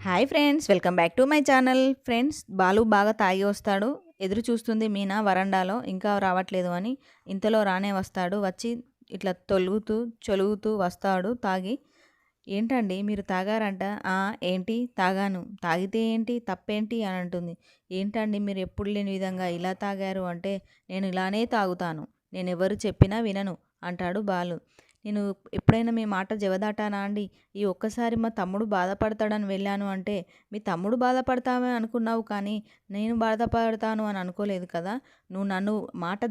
Hi friends, welcome back to my channel. Friends, Balu బాగా తాగి వస్తాడు. ఎదురు చూస్తుంది మీనా వరండాలో, ఇంకా రావట్లేదు అని. ఇంతలో రానే వస్తాడు. వచ్చి ఇట్లా చొలుగుతూ వస్తాడు తాగి. ఏంటండి మీరు తాగారంట? ఆ, ఏంటి తాగాను. తాగితే ఏంటి, తప్పేంటి అని అంటుంది. ఏంటండి మీరు ఎప్పుడు లేని విధంగా ఇలా తాగారు అంటే, నేను ఇలానే తాగుతాను, నేను ఎవరు చెప్పినా వినను అంటాడు బాలు. నేను ఎప్పుడైనా మీ మాట జవదాటానా అండి? ఈ ఒక్కసారి మా తమ్ముడు బాధపడతాడని వెళ్ళాను అంటే, మీ తమ్ముడు బాధపడతామే అనుకున్నావు కానీ నేను బాధపడతాను అని అనుకోలేదు కదా. నువ్వు నన్ను మాట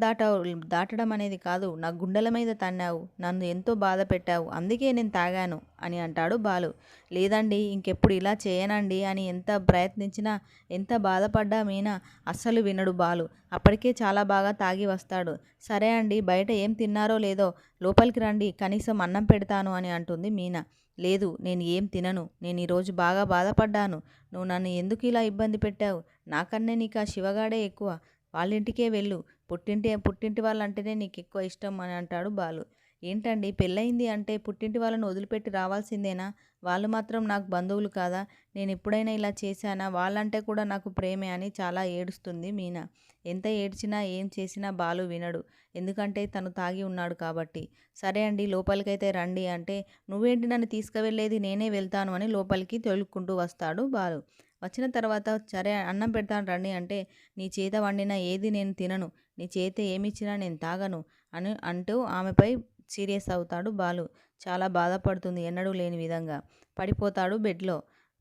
దాటడం అనేది కాదు, నా గుండెల మీద తన్నావు, నన్ను ఎంతో బాధ పెట్టావు, అందుకే నేను తాగాను అని అంటాడు బాలు. లేదండి, ఇంకెప్పుడు ఇలా చేయనండి అని ఎంత ప్రయత్నించినా, ఎంత బాధపడ్డా మీనా అస్సలు వినడు బాలు. అప్పటికే చాలా బాగా తాగి వస్తాడు. సరే అండి, బయట ఏం తిన్నారో లేదో లోపలికి రండి, కనీసం అన్నం పెడతాను అని అంటుంది మీనా. లేదు, నేను ఏం తినను, నేను ఈరోజు బాగా బాధపడ్డాను, నువ్వు నన్ను ఎందుకు ఇలా ఇబ్బంది పెట్టావు, నాకన్నే నీకు ఆ శివగాడే ఎక్కువ, వాళ్ళింటికే వెళ్ళు, పుట్టింటి వాళ్ళంటేనే నీకు ఎక్కువ ఇష్టం అని అంటాడు బాలు. ఏంటండి, పెళ్ళయింది అంటే పుట్టింటి వాళ్ళను వదిలిపెట్టి రావాల్సిందేనా? వాళ్ళు మాత్రం నాకు బంధువులు కాదా? నేను ఎప్పుడైనా ఇలా చేశానా? వాళ్ళంటే కూడా నాకు ప్రేమే అని చాలా ఏడుస్తుంది మీనా. ఎంత ఏడ్చినా ఏం చేసినా బాలు వినడు, ఎందుకంటే తను తాగి ఉన్నాడు కాబట్టి. సరే అండి, లోపలికైతే రండి అంటే, నువ్వేంటి నన్ను తీసుకువెళ్ళేది, నేనే వెళ్తాను అని లోపలికి తొలుక్కుంటూ వస్తాడు బాలు. వచ్చిన తర్వాత సరే అన్నం పెడతాను రండి అంటే, నీ చేత వండిన ఏది నేను తినను, నీ చేత ఏమిచ్చినా నేను తాగను అని అంటూ ఆమెపై సీరియస్ అవుతాడు బాలు. చాలా బాధపడుతుంది ఎన్నడూ లేని విధంగా. పడిపోతాడు బెడ్లో,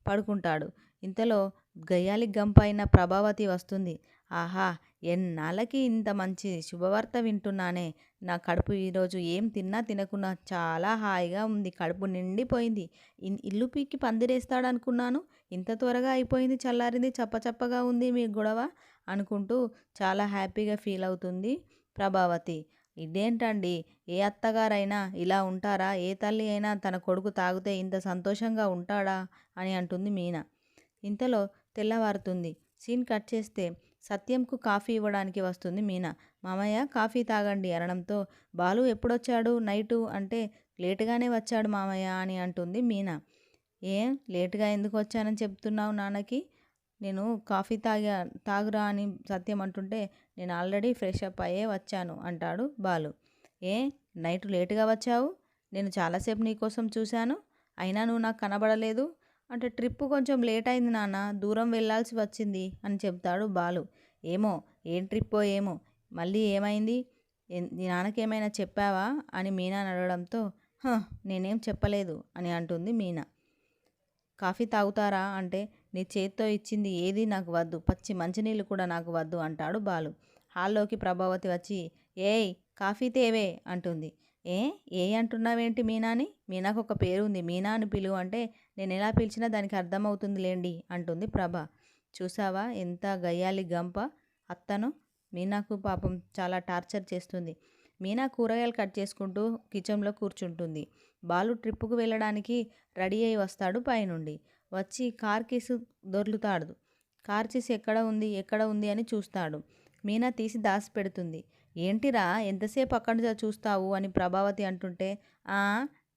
పడుకుంటాడు. ఇంతలో గయ్యాలి గంపైన ప్రభావతి వస్తుంది. ఆహా, ఎన్నాళ్ళకి ఇంత మంచి శుభవార్త వింటున్నానే. నా కడుపు ఈరోజు ఏం తిన్నా తినకున్నా చాలా హాయిగా ఉంది, కడుపు నిండిపోయింది. ఇల్లు పీకి పందిరేస్తాడనుకున్నాను, ఇంత త్వరగా అయిపోయింది, చల్లారింది, చప్పచప్పగా ఉంది మీ గొడవ అనుకుంటూ చాలా హ్యాపీగా ఫీల్ అవుతుంది ప్రభావతి. ఇదేంటండి, ఏ అత్తగారైనా ఇలా ఉంటారా? ఏ తల్లి అయినా తన కొడుకు తాగితే ఇంత సంతోషంగా ఉంటాడా అని అంటుంది మీనా. ఇంతలో తెల్లవారుతుంది. సీన్ కట్ చేస్తే సత్యంకు కాఫీ ఇవ్వడానికి వస్తుంది మీనా. మామయ్య, కాఫీ తాగండి అనడంతో, బాలు ఎప్పుడొచ్చాడు నైటు అంటే, లేటుగానే వచ్చాడు మామయ్య అని అంటుంది మీనా. ఏం లేటుగా ఎందుకు వచ్చానని చెప్తున్నావు నాన్నకి? నేను కాఫీ తాగురా అని సత్యం అంటుంటే, నేను ఆల్రెడీ ఫ్రెష్ అప్ అయ్యే వచ్చాను అంటాడు బాలు. ఏ, నైట్ లేటుగా వచ్చావు? నేను చాలాసేపు నీకోసం చూశాను, అయినా నువ్వు నాకు కనబడలేదు అంటే, ట్రిప్పు కొంచెం లేట్ అయింది నాన్న, దూరం వెళ్ళాల్సి వచ్చింది అని చెప్తాడు బాలు. ఏమో, ఏం ట్రిప్పో ఏమో, మళ్ళీ ఏమైంది? నీ నాన్నకేమైనా చెప్పావా అని మీనా అడగడంతో, నేనేం చెప్పలేదు అని అంటుంది మీనా. కాఫీ తాగుతారా అంటే, నీ చేత్తో ఇచ్చింది ఏదీ నాకు వద్దు, పచ్చి మంచినీళ్ళు కూడా నాకు వద్దు అంటాడు బాలు. హాల్లోకి ప్రభావతి వచ్చి, ఏయ్, కాఫీ తేవే అంటుంది. ఏ ఏ అంటున్నావేంటి మీనాని? మీనాకు ఒక పేరు ఉంది, మీనా అని పిలువు అంటే, నేను ఎలా పిలిచినా దానికి అర్థమవుతుంది లేండి అంటుంది ప్రభ. చూసావా ఎంత గయ్యాలి గంప అత్తను. మీనాకు పాపం చాలా టార్చర్ చేస్తుంది. మీనా కూరగాయలు కట్ చేసుకుంటూ కిచెన్లో కూర్చుంటుంది. బాలు ట్రిప్పుకు వెళ్ళడానికి రెడీ అయి వస్తాడు పైనుండి. వచ్చి కార్ కీసు దొర్లుతాడు. కార్ కీసు ఎక్కడ ఉంది అని చూస్తాడు. మీనా తీసి దాచిపెడుతుంది. ఏంటిరా, ఎంతసేపు అక్కడ చూస్తావు అని ప్రభావతి అంటుంటే, ఆ,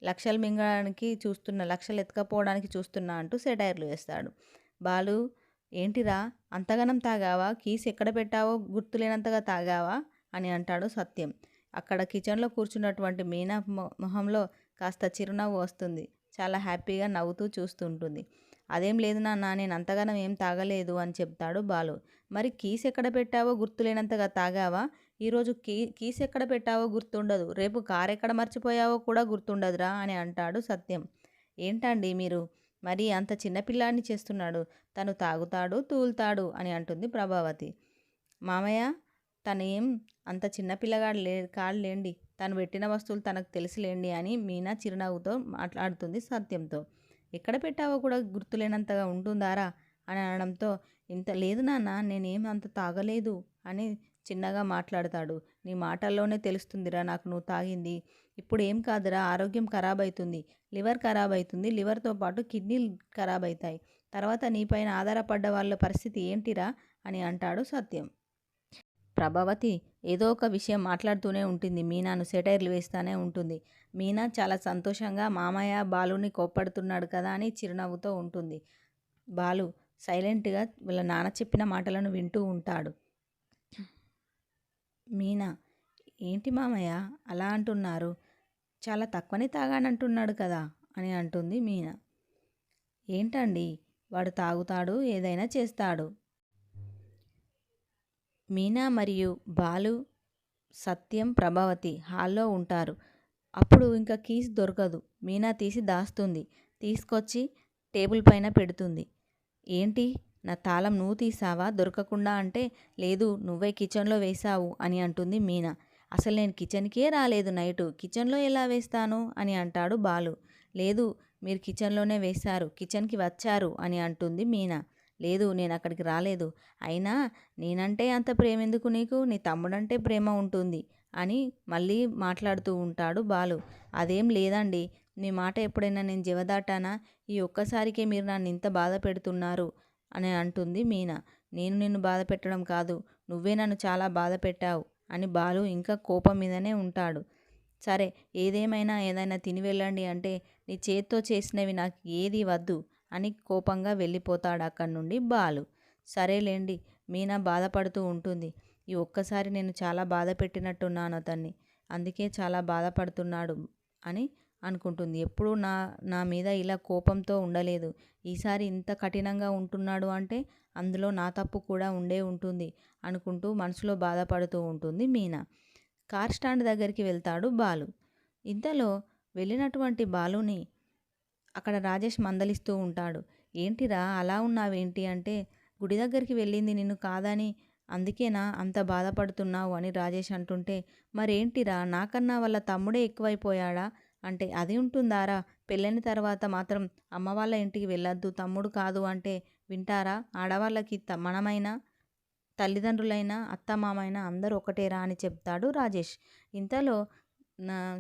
లక్షలు మింగడానికి చూస్తున్నా, లక్షలు ఎత్తుకపోవడానికి చూస్తున్నా అంటూ సెటైర్లు వేస్తాడు. బాలు, ఏంటిరా అంతగనం తాగావా? కీస్ ఎక్కడ పెట్టావో గుర్తులేనంతగా తాగావా అని అంటాడు సత్యం. అక్కడ కిచెన్లో కూర్చున్నటువంటి మీనా మొహంలో కాస్త చిరునవ్వు వస్తుంది. చాలా హ్యాపీగా నవ్వుతూ చూస్తుంటుంది. అదేం లేదు నాన్న, నేను అంతగానం ఏం తాగలేదు అని చెప్తాడు బాలు. మరి కీస్ ఎక్కడ పెట్టావో గుర్తులేనంతగా తాగావా? ఈరోజు కీస్ ఎక్కడ పెట్టావో గుర్తుండదు, రేపు కారు ఎక్కడ మర్చిపోయావో కూడా గుర్తుండదురా అని అంటాడు సత్యం. ఏంటండి మీరు మరి అంత చిన్నపిల్లాడిని చేస్తున్నాడు, తను తాగుతాడు తూలుతాడు అని అంటుంది ప్రభావతి. మామయ్య, తను ఏం అంత చిన్నపిల్లగాడు కాదులేండి, తను పెట్టిన వస్తువులు తనకు తెలుసులేండి అని మీనా చిరునవ్వుతో మాట్లాడుతుంది సత్యంతో. ఎక్కడ పెట్టావో కూడా గుర్తులేనంతగా ఉంటుందారా అని అనడంతో, ఇంత లేదు నాన్న, నేనేం అంత తాగలేదు అని చిన్నగా మాట్లాడతాడు. నీ మాటల్లోనే తెలుస్తుందిరా నాకు నువ్వు తాగింది. ఇప్పుడు ఏం కాదురా, ఆరోగ్యం ఖరాబ్ అవుతుంది, లివర్ ఖరాబ్ అవుతుంది, లివర్తో పాటు కిడ్నీలు ఖరాబ్ అవుతాయి, తర్వాత నీపైన ఆధారపడ్డ వాళ్ళ పరిస్థితి ఏంటిరా అని అంటాడు సత్యం. ప్రభావతి ఏదో ఒక విషయం మాట్లాడుతూనే ఉంటుంది, మీనాను సెటైర్లు వేస్తూనే ఉంటుంది. మీనా చాలా సంతోషంగా మామయ్య బాలుని కోప్పడుతున్నాడు కదా అని చిరునవ్వుతో ఉంటుంది. బాలు సైలెంట్‌గా వాళ్ళ నాన్న చెప్పిన మాటలను వింటూ ఉంటాడు. మీనా, ఏంటి మామయ్య అలా అంటున్నారు? చాలా తక్కువనే తాగానంటున్నాడు కదా అని అంటుంది మీనా. ఏంటండి, వాడు తాగుతాడు, ఏదైనా చేస్తాడు. మీనా మరియు బాలు, సత్యం, ప్రభావతి హాల్లో ఉంటారు. అప్పుడు ఇంకా కీస్ దొరకదు. మీనా తీసి దాస్తుంది. తీసుకొచ్చి టేబుల్ పైన పెడుతుంది. ఏంటి, నా తాళం నువ్వు తీసావా దొరకకుండా అంటే, లేదు నువ్వే కిచెన్లో వేశావు అని అంటుంది మీనా. అసలు నేను కిచెన్కే రాలేదు నైటు, కిచెన్లో ఎలా వేస్తాను అని అంటాడు బాలు. లేదు, మీరు కిచెన్లోనే వేశారు, కిచెన్కి వచ్చారు అని అంటుంది మీనా. లేదు, నేను అక్కడికి రాలేదు. అయినా నేనంటే అంత ప్రేమ ఎందుకు నీకు, నీ తమ్ముడంటే ప్రేమ ఉంటుంది అని మళ్ళీ మాట్లాడుతూ ఉంటాడు బాలు. అదేం లేదండి, మీ మాట ఎప్పుడైనా నేను జవదాటానా? ఈ ఒక్కసారికే మీరు నన్ను ఇంత బాధ పెడుతున్నారు అని అంటుంది మీనా. నేను నిన్ను బాధ పెట్టడం కాదు, నువ్వే నన్ను చాలా బాధ పెట్టావు అని బాలు ఇంకా కోపం మీదనే ఉంటాడు. సరే, ఏదైనా తిని వెళ్ళండి అంటే, నీ చేత్తో చేసినవి నాకు ఏది వద్దు అని కోపంగా వెళ్ళిపోతాడు అక్కడి నుండి బాలు. సరేలేండి, మీనా బాధపడుతూ ఉంటుంది. ఈ ఒక్కసారి నేను చాలా బాధ పెట్టినట్టున్నాను అతన్ని, అందుకే చాలా బాధపడుతున్నాడు అని అనుకుంటుంది. ఎప్పుడూ నా నా మీద ఇలా కోపంతో ఉండలేదు. ఈసారి ఇంత కఠినంగా ఉంటున్నాడు అంటే అందులో నా తప్పు కూడా ఉండే ఉంటుంది అనుకుంటూ మనసులో బాధపడుతూ ఉంటుంది మీనా. కార్ స్టాండ్ దగ్గరికి వెళ్తాడు బాలు. ఇంతలో వెళ్ళినటువంటి బాలుని అక్కడ రాజేష్ మందలిస్తూ ఉంటాడు. ఏంటిరా అలా ఉన్నావేంటి అంటే, గుడి దగ్గరికి వెళ్ళింది నిన్ను కాదని, అందుకేనా అంత బాధపడుతున్నావు అని రాజేష్ అంటుంటే, మరేంటిరా నాకన్నా వాళ్ళ తమ్ముడే ఎక్కువైపోయాడా అంటే, అది ఉంటుందారా, పెళ్ళైన తర్వాత మాత్రం అమ్మ వాళ్ళ ఇంటికి వెళ్ళొద్దు, తమ్ముడు కాదు అంటే వింటారా? ఆడవాళ్ళకి మనమైనా తల్లిదండ్రులైనా అత్తమామైనా అందరూ ఒకటేరా అని చెప్తాడు రాజేష్. ఇంతలో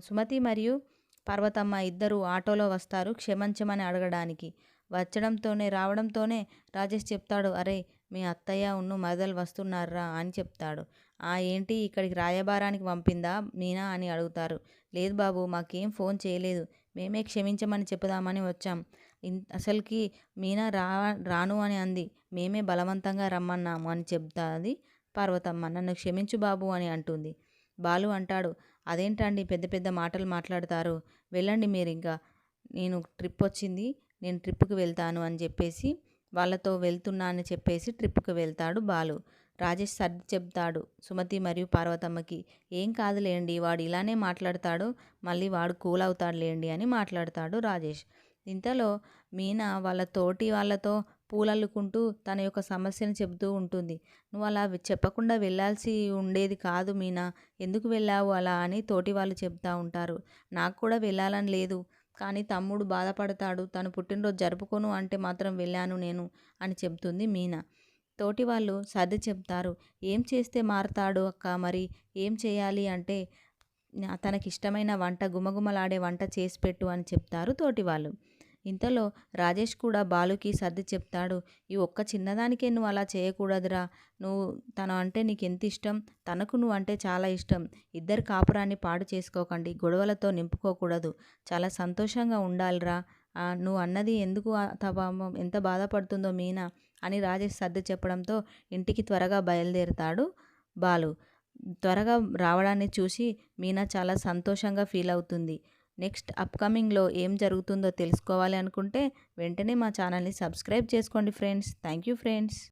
సుమతి మరియు పర్వతమ్మ ఇద్దరు ఆటోలో వస్తారు క్షమించమని అడగడానికి. రావడంతోనే రాజేష్ చెప్తాడు, అరే మీ అత్తయ్య ఉన్ను మరదలు వస్తున్నారా అని చెప్తాడు. ఏంటి ఇక్కడికి రాయబారానికి పంపిందా మీనా అని అడుగుతారు. లేదు బాబు, మాకేం ఫోన్ చేయలేదు, మేమే క్షమించమని చెప్పుదామని వచ్చాం. అసలుకి మీనా రాను అని అంది, మేమే బలవంతంగా రమ్మన్నాము అని చెప్తాది పర్వతమ్మ. నన్ను క్షమించు బాబు అని అంటుంది. బాలు అంటాడు, అదేంటండి పెద్ద పెద్ద మాటలు మాట్లాడతారు, వెళ్ళండి మీరు ఇంకా, నేను ట్రిప్ వచ్చింది, నేను ట్రిప్కి వెళ్తాను అని చెప్పేసి వాళ్ళతో వెళ్తున్నా అని చెప్పేసి ట్రిప్కి వెళ్తాడు బాలు. రాజేష్ సర్ది చెప్తాడు సుమతి మరియు పార్వతమ్మకి. ఏం కాదులేండి, వాడు ఇలానే మాట్లాడతాడు, మళ్ళీ వాడు కూల్ అవుతాడులేండి అని మాట్లాడతాడు రాజేష్. ఇంతలో మీనా వాళ్ళ తోటి వాళ్ళతో పూలల్లుకుంటూ తన యొక్క సమస్యను చెబుతూ ఉంటుంది. నువ్వు అలా చెప్పకుండా వెళ్ళాల్సి ఉండేది కాదు మీనా, ఎందుకు వెళ్ళావు అలా అని తోటి వాళ్ళు చెప్తా ఉంటారు. నాకు కూడా వెళ్ళాలని లేదు, కానీ తమ్ముడు బాధపడతాడు, తను పుట్టినరోజు జరుపుకోను అంటే మాత్రం వెళ్ళాను నేను అని చెప్తుంది మీనా. తోటి వాళ్ళు సర్ది చెప్తారు. ఏం చేస్తే మారతాడు అక్క, మరి ఏం చేయాలి అంటే, తనకిష్టమైన వంట, గుమగుమలాడే వంట చేసి పెట్టు అని చెప్తారు తోటి వాళ్ళు. ఇంతలో రాజేష్ కూడా బాలుకి సర్ది చెప్తాడు. ఈ ఒక్క చిన్నదానికే నువ్వు అలా చేయకూడదురా, తను అంటే నీకు ఎంత ఇష్టం, తనకు నువ్వు అంటే చాలా ఇష్టం, ఇద్దరు కాపురాన్ని పాడు చేసుకోకండి, గొడవలతో నింపుకోకూడదు, చాలా సంతోషంగా ఉండాలిరా, నువ్వు అన్నది ఎందుకు ఎంత బాధపడుతుందో మీనా అని రాజేష్ సర్ది చెప్పడంతో ఇంటికి త్వరగా బయలుదేరుతాడు బాలు. త్వరగా రావడాన్ని చూసి మీనా చాలా సంతోషంగా ఫీల్ అవుతుంది. నెక్స్ట్ అప్కమింగ్లో ఏం జరుగుతుందో తెలుసుకోవాలి అనుకుంటే వెంటనే మా ఛానల్ని సబ్స్క్రైబ్ చేసుకోండి ఫ్రెండ్స్. Thank you friends.